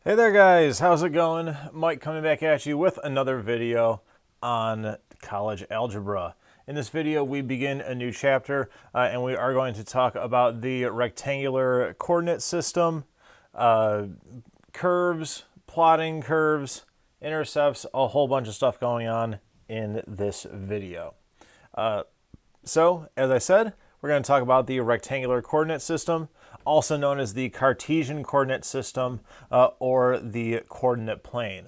Hey there guys, how's it going? Mike coming back at you with another video on college algebra. In this video we begin a new chapter and we are going to talk about the rectangular coordinate system, curves, plotting curves, intercepts, a whole bunch of stuff going on in this video. So, as I said, we're going to talk about the rectangular coordinate system, also known as the Cartesian coordinate system or the coordinate plane.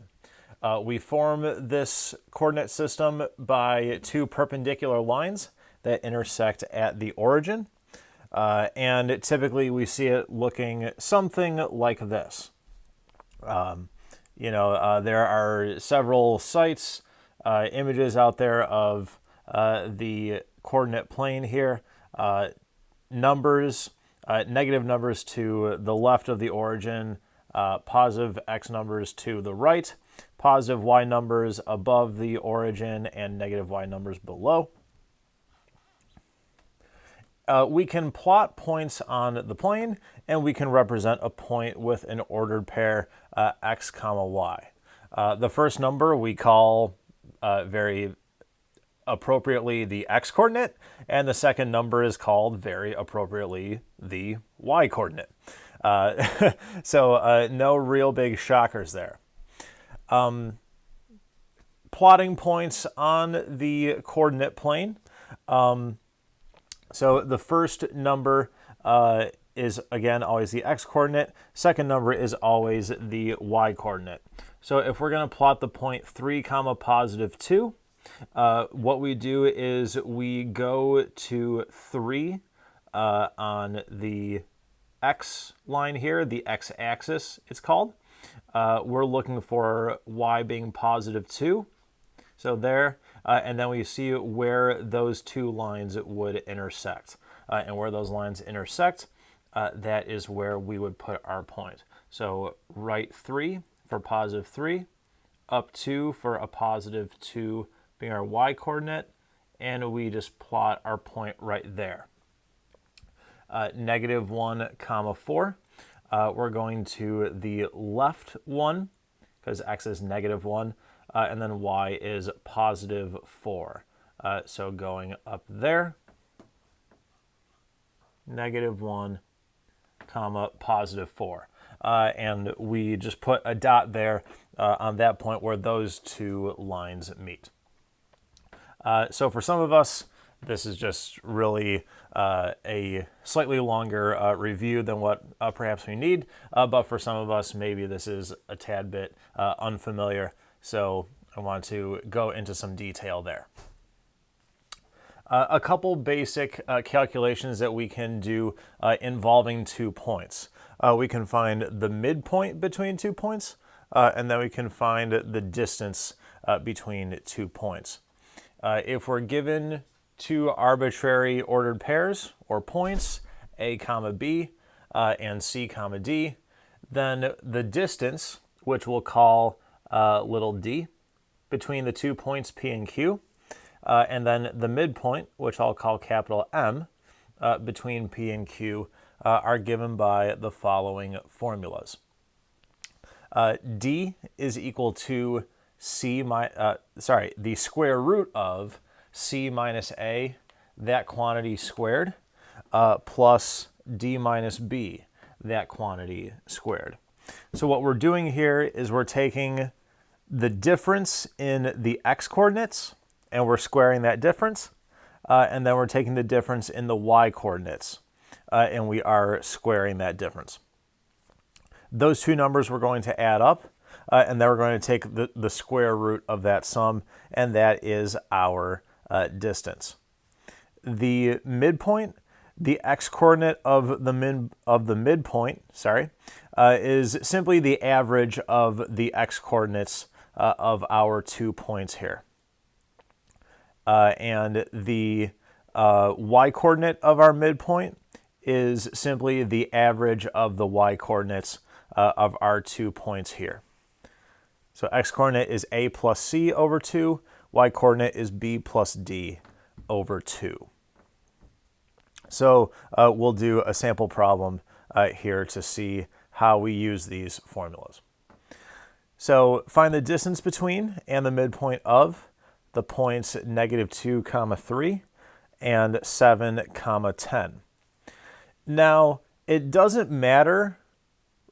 We form this coordinate system by two perpendicular lines that intersect at the origin. And typically we see it looking something like this. There are several sites, images out there of the coordinate plane here. Numbers, negative numbers to the left of the origin, positive x numbers to the right, positive y numbers above the origin, and negative y numbers below. We can plot points on the plane, and we can represent a point with an ordered pair x comma y. The first number we call very appropriately the x-coordinate, and the second number is called very appropriately the y-coordinate. So no real big shockers there. Plotting points on the coordinate plane. So the first number is, again, always the x-coordinate. Second number is always the y-coordinate. So if we're going to plot the point 3 comma positive 2, what we do is we go to 3 on the x line here, the x-axis it's called. We're looking for y being positive 2. So there, and then we see where those two lines would intersect. And where those lines intersect, that is where we would put our point. So right 3 for positive 3, up 2 for a positive 2 being our y-coordinate, and we just plot our point right there. Negative 1 comma 4, we're going to the left 1, because x is negative 1, and then y is positive 4. So going up there, negative 1 comma positive 4. And we just put a dot there on that point where those two lines meet. So for some of us, this is just really a slightly longer review than what perhaps we need, but for some of us, maybe this is a tad bit unfamiliar, so I want to go into some detail there. A couple basic calculations that we can do involving 2 points. We can find the midpoint between 2 points, and then we can find the distance between 2 points. If we're given two arbitrary ordered pairs or points, a comma b and c comma d, then the distance, which we'll call little d, between the 2 points p and q, and then the midpoint, which I'll call capital M, between p and q, are given by the following formulas. D is equal to the square root of c minus a, that quantity squared, plus d minus b, that quantity squared. So what we're doing here is we're taking the difference in the x-coordinates, and we're squaring that difference, and then we're taking the difference in the y-coordinates, and we are squaring that difference. Those two numbers we're going to add up, and then we're going to take the square root of that sum, and that is our distance. The midpoint, the x-coordinate of the midpoint, is simply the average of the x-coordinates of our 2 points here. And the y-coordinate of our midpoint is simply the average of the y-coordinates of our 2 points here. So x-coordinate is a plus c over 2, y-coordinate is b plus d over 2. So we'll do a sample problem here to see how we use these formulas. So find the distance between and the midpoint of the points -2, 3 and 7, 10. Now, it doesn't matter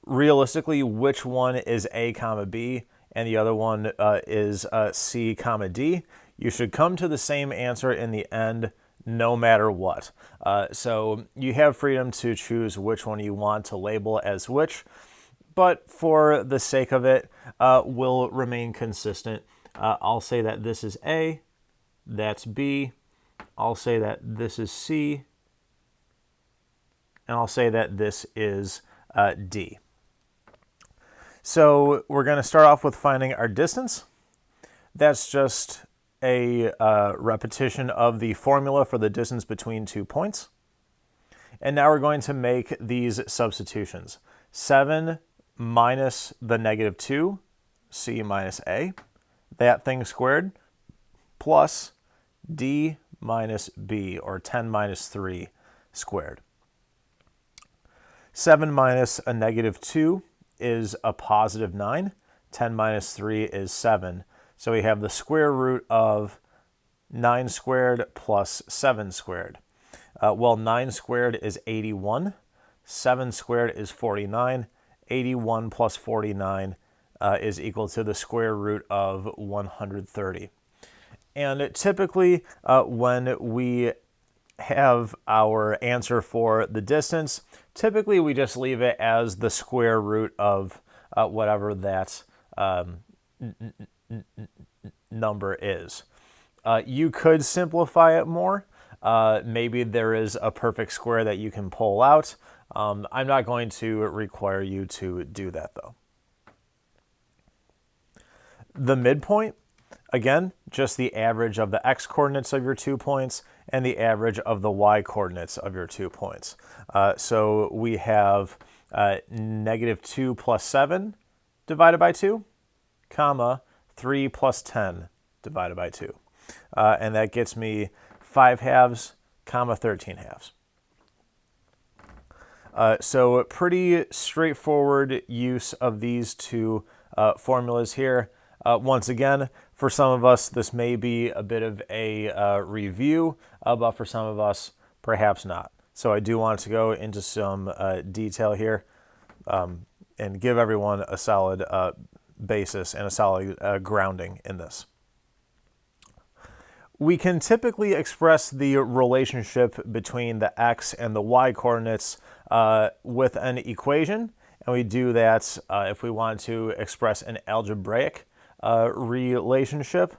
realistically which one is A, B, and the other one is C, D. You should come to the same answer in the end no matter what. So you have freedom to choose which one you want to label as which, but for the sake of it, we'll remain consistent. I'll say that this is A, that's B, I'll say that this is C, and I'll say that this is D. So we're going to start off with finding our distance. That's just a repetition of the formula for the distance between 2 points. And now we're going to make these substitutions. 7 minus the -2, C minus A, that thing squared, plus D minus B, or 10 minus 3 squared. 7 minus a -2 is a +9. 10 minus 3 is 7. So we have the square root of 9 squared plus 7 squared. Well, 9 squared is 81. 7 squared is 49. 81 plus 49 is equal to the square root of 130. And typically, when we have our answer for the distance, typically we just leave it as the square root of whatever that number is. You could simplify it more. Maybe there is a perfect square that you can pull out. I'm not going to require you to do that, though. The midpoint, again, just the average of the x-coordinates of your 2 points and the average of the y-coordinates of your 2 points. So we have -2 plus 7 divided by 2, comma, 3 plus 10 divided by 2. And that gets me 5 halves, comma, 13 halves. So pretty straightforward use of these two formulas here. Once again, for some of us, this may be a bit of a review, but for some of us, perhaps not. So I do want to go into some detail here and give everyone a solid basis and a solid grounding in this. We can typically express the relationship between the x and the y coordinates with an equation, and we do that if we want to express an algebraic relationship,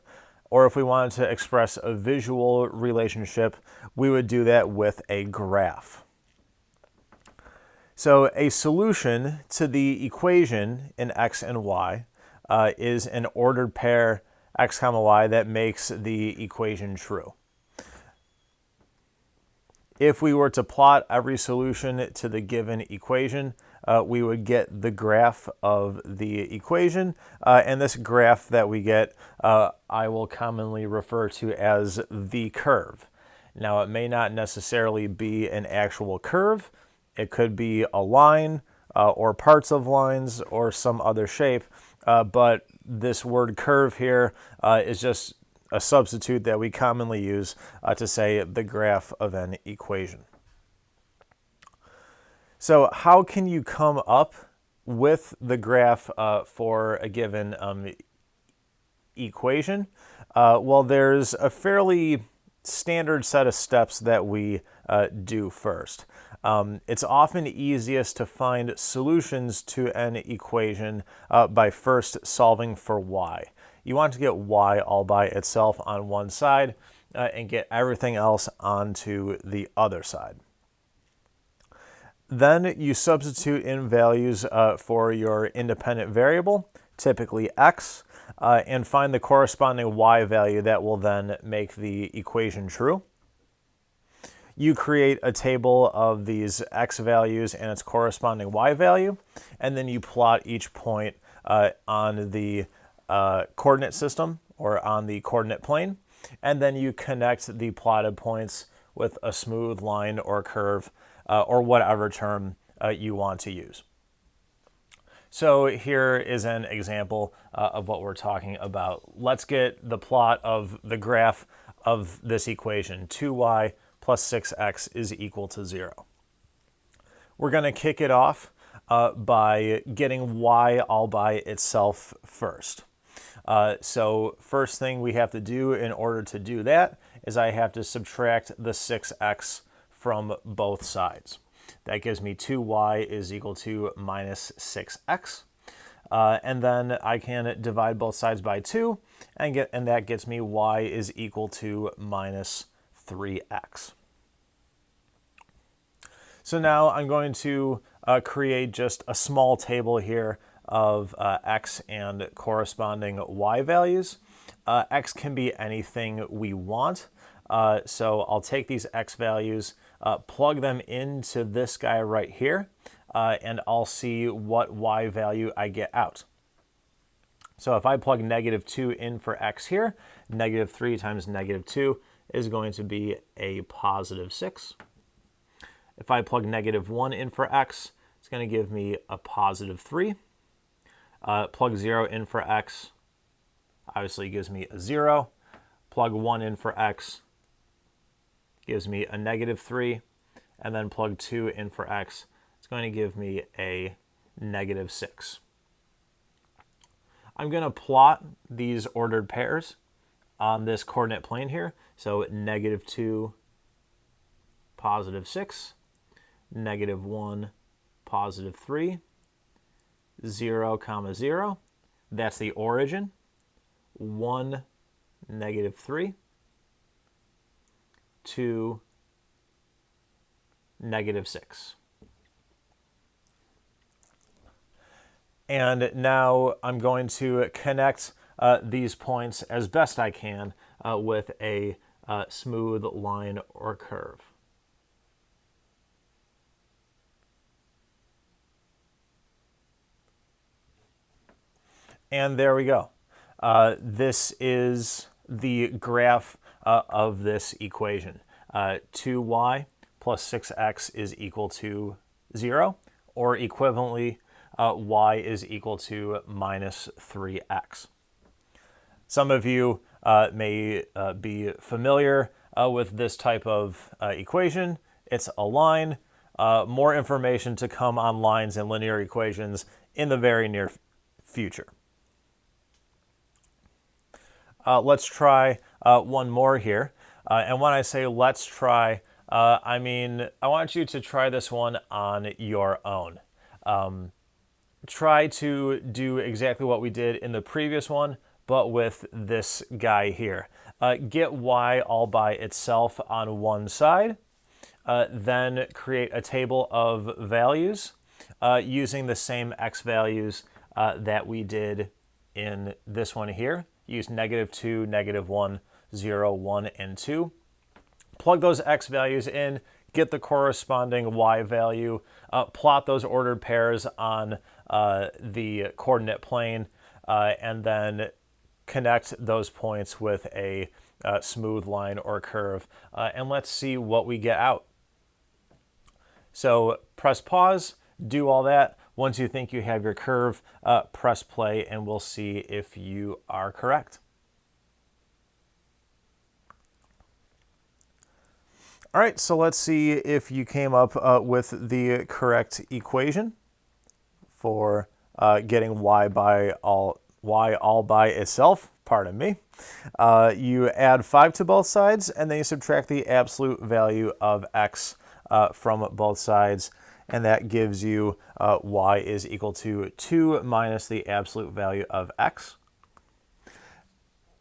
or if we wanted to express a visual relationship, we would do that with a graph. So a solution to the equation in x and y is an ordered pair x, y that makes the equation true. If we were to plot every solution to the given equation, we would get the graph of the equation, and this graph that we get I will commonly refer to as the curve. Now, it may not necessarily be an actual curve. It could be a line or parts of lines or some other shape, but this word curve here is just a substitute that we commonly use to say the graph of an equation. So how can you come up with the graph for a given equation? Well, there's a fairly standard set of steps that we do first. It's often easiest to find solutions to an equation by first solving for y. You want to get y all by itself on one side and get everything else onto the other side. Then you substitute in values for your independent variable, typically x, and find the corresponding y value that will then make the equation true. You create a table of these x values and its corresponding y value, and then you plot each point on the coordinate system or on the coordinate plane, and then you connect the plotted points with a smooth line or curve or whatever term you want to use. So here is an example of what we're talking about. Let's get the plot of the graph of this equation. 2y plus 6x is equal to 0. We're going to kick it off by getting y all by itself first. So first thing we have to do in order to do that is I have to subtract the 6x from both sides. That gives me 2y is equal to minus 6x. And then I can divide both sides by 2, and that gets me y is equal to minus 3x. So now I'm going to create just a small table here of x and corresponding y values. X can be anything we want. So I'll take these x values, plug them into this guy right here, and I'll see what y value I get out. So if I plug negative 2 in for x here, negative 3 times negative 2 is going to be a positive 6. If I plug negative 1 in for x, it's going to give me a positive 3. Plug 0 in for x, obviously gives me a 0. Plug 1 in for x, gives me a negative 3. And then plug 2 in for x, it's going to give me a negative 6. I'm going to plot these ordered pairs on this coordinate plane here. So negative 2, positive 6, negative 1, positive 3, 0, comma 0. That's the origin. 1, negative 3, 2, negative 6. And now I'm going to connect these points as best I can with a smooth line or curve. And there we go. This is the graph of this equation. 2y plus 6x is equal to 0, or equivalently, y is equal to minus 3x. Some of you may be familiar with this type of equation. It's a line. More information to come on lines and linear equations in the very near future. Let's try one more here. And when I say let's try, I mean I want you to try this one on your own. Try to do exactly what we did in the previous one, but with this guy here. Get y all by itself on one side, then create a table of values using the same x values that we did in this one here. Use negative 2, negative 1, 0, 1, and 2. Plug those x values in, get the corresponding y value, plot those ordered pairs on the coordinate plane, and then connect those points with a smooth line or curve. And let's see what we get out. So press pause, do all that. Once you think you have your curve, press play, and we'll see if you are correct. All right, so let's see if you came up with the correct equation for getting y all by itself. Pardon me. You add 5 to both sides, and then you subtract the absolute value of x from both sides, and that gives you y is equal to 2 minus the absolute value of x.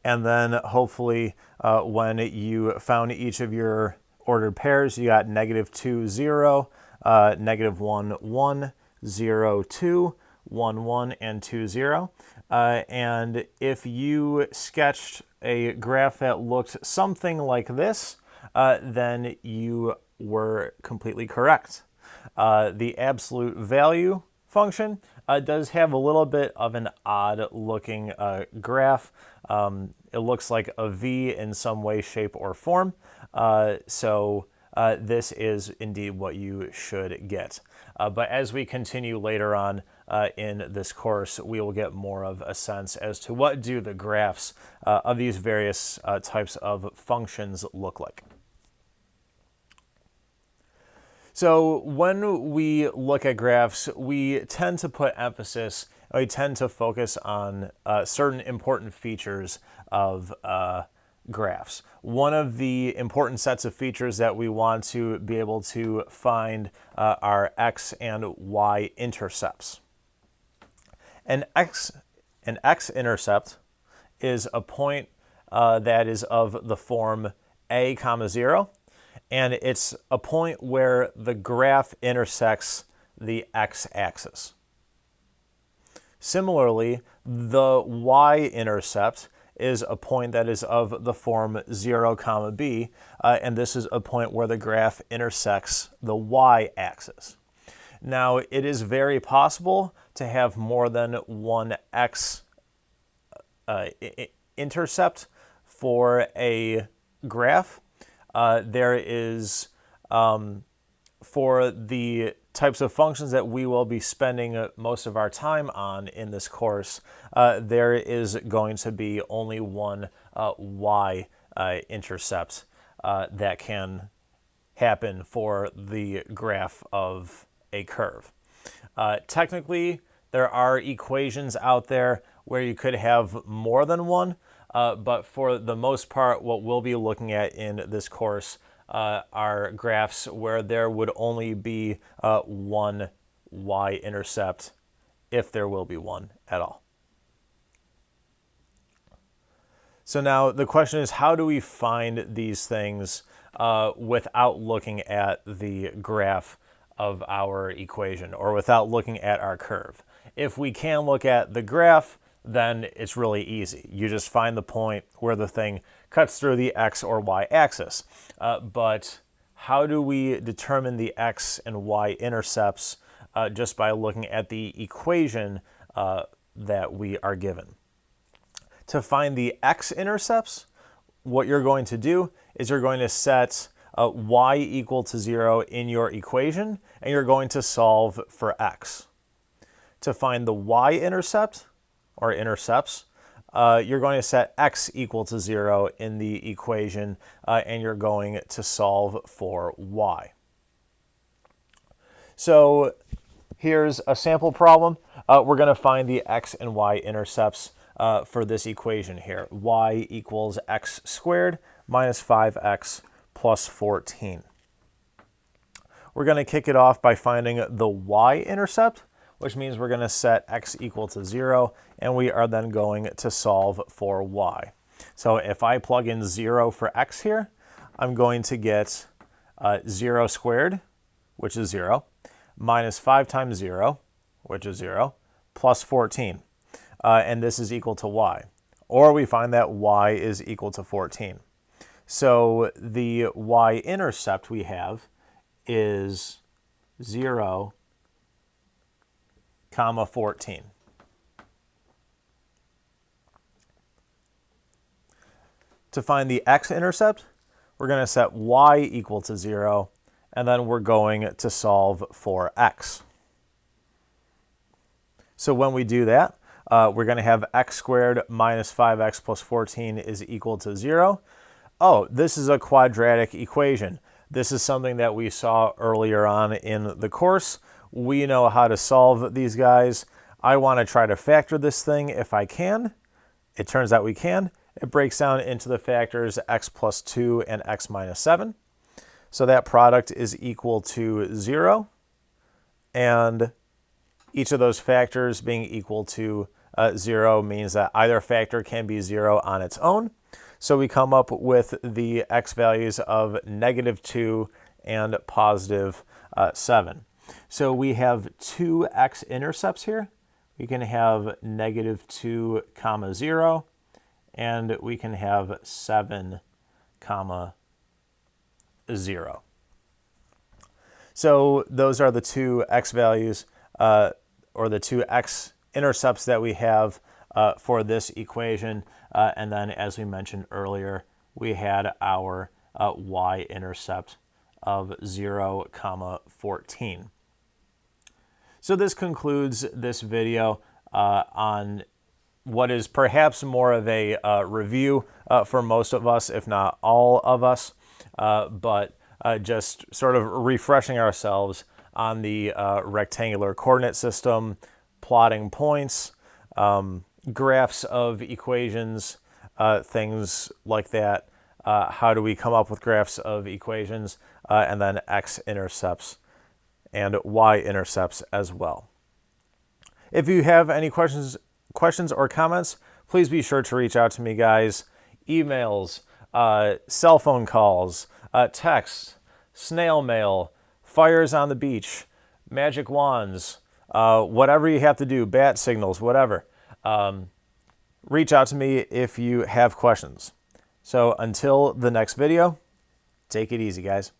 And then hopefully when you found each of your ordered pairs, you got negative 2, 0, negative 1, 1, 0, 2, 1, 1, and 2, 0. And if you sketched a graph that looked something like this, then you were completely correct. The absolute value function does have a little bit of an odd looking graph. It looks like a V in some way, shape, or form. So this is indeed what you should get. But as we continue later on in this course, we will get more of a sense as to what do the graphs of these various types of functions look like. So when we look at graphs, we tend to put emphasis, we tend to focus on certain important features of graphs. One of the important sets of features that we want to be able to find are x and y intercepts. An x-intercept is a point that is of the form a comma 0, and it's a point where the graph intersects the x-axis. Similarly, the y-intercept is a point that is of the form 0 comma b, and this is a point where the graph intersects the y-axis. Now, it is very possible to have more than one x intercept for a graph. There is, for the types of functions that we will be spending most of our time on in this course, there is going to be only one y-intercept that can happen for the graph of a curve. Technically, there are equations out there where you could have more than one, but for the most part, what we'll be looking at in this course are graphs where there would only be one y-intercept, if there will be one at all. So now the question is, how do we find these things without looking at the graph of our equation or without looking at our curve? If we can look at the graph, then it's really easy. You just find the point where the thing cuts through the x or y axis. But how do we determine the x and y intercepts just by looking at the equation that we are given? To find the x-intercepts, what you're going to do is you're going to set y equal to 0 in your equation, and you're going to solve for x. To find the y-intercept, or intercepts, you're going to set x equal to 0 in the equation, and you're going to solve for y. So here's a sample problem. We're going to find the x and y intercepts for this equation here. Y equals x squared minus 5x plus 14. We're going to kick it off by finding the y-intercept, which means we're going to set x equal to 0, and we are then going to solve for y. So if I plug in 0 for x here, I'm going to get 0 squared, which is 0, minus 5 times 0, which is 0, plus 14. And this is equal to y. Or we find that y is equal to 14. So the y-intercept we have is 0, comma 14. To find the x-intercept, we're going to set y equal to 0, and then we're going to solve for x. So when we do that, we're going to have x squared minus 5x plus 14 is equal to 0. Oh, this is a quadratic equation. This is something that we saw earlier on in the course. We know how to solve these guys. I want to try to factor this thing if I can. It turns out we can. It breaks down into the factors x plus 2 and x minus 7. So that product is equal to 0. And each of those factors being equal to 0 means that either factor can be 0 on its own. So we come up with the x values of negative 2 and positive 7. So we have two x-intercepts here. We can have negative 2 comma 0, and we can have 7 comma 0. So those are the two x values, or the two x-intercepts that we have for this equation. And then, as we mentioned earlier, we had our y-intercept of 0 comma 14. So this concludes this video on what is perhaps more of a review for most of us, if not all of us, but just sort of refreshing ourselves on the rectangular coordinate system, plotting points, graphs of equations, things like that. How do we come up with graphs of equations, and then x-intercepts and y-intercepts as well. If you have any questions or comments, please be sure to reach out to me, guys. Emails, cell phone calls, texts, snail mail, fires on the beach, magic wands, whatever you have to do, bat signals, whatever. Reach out to me if you have questions. So until the next video, take it easy, guys.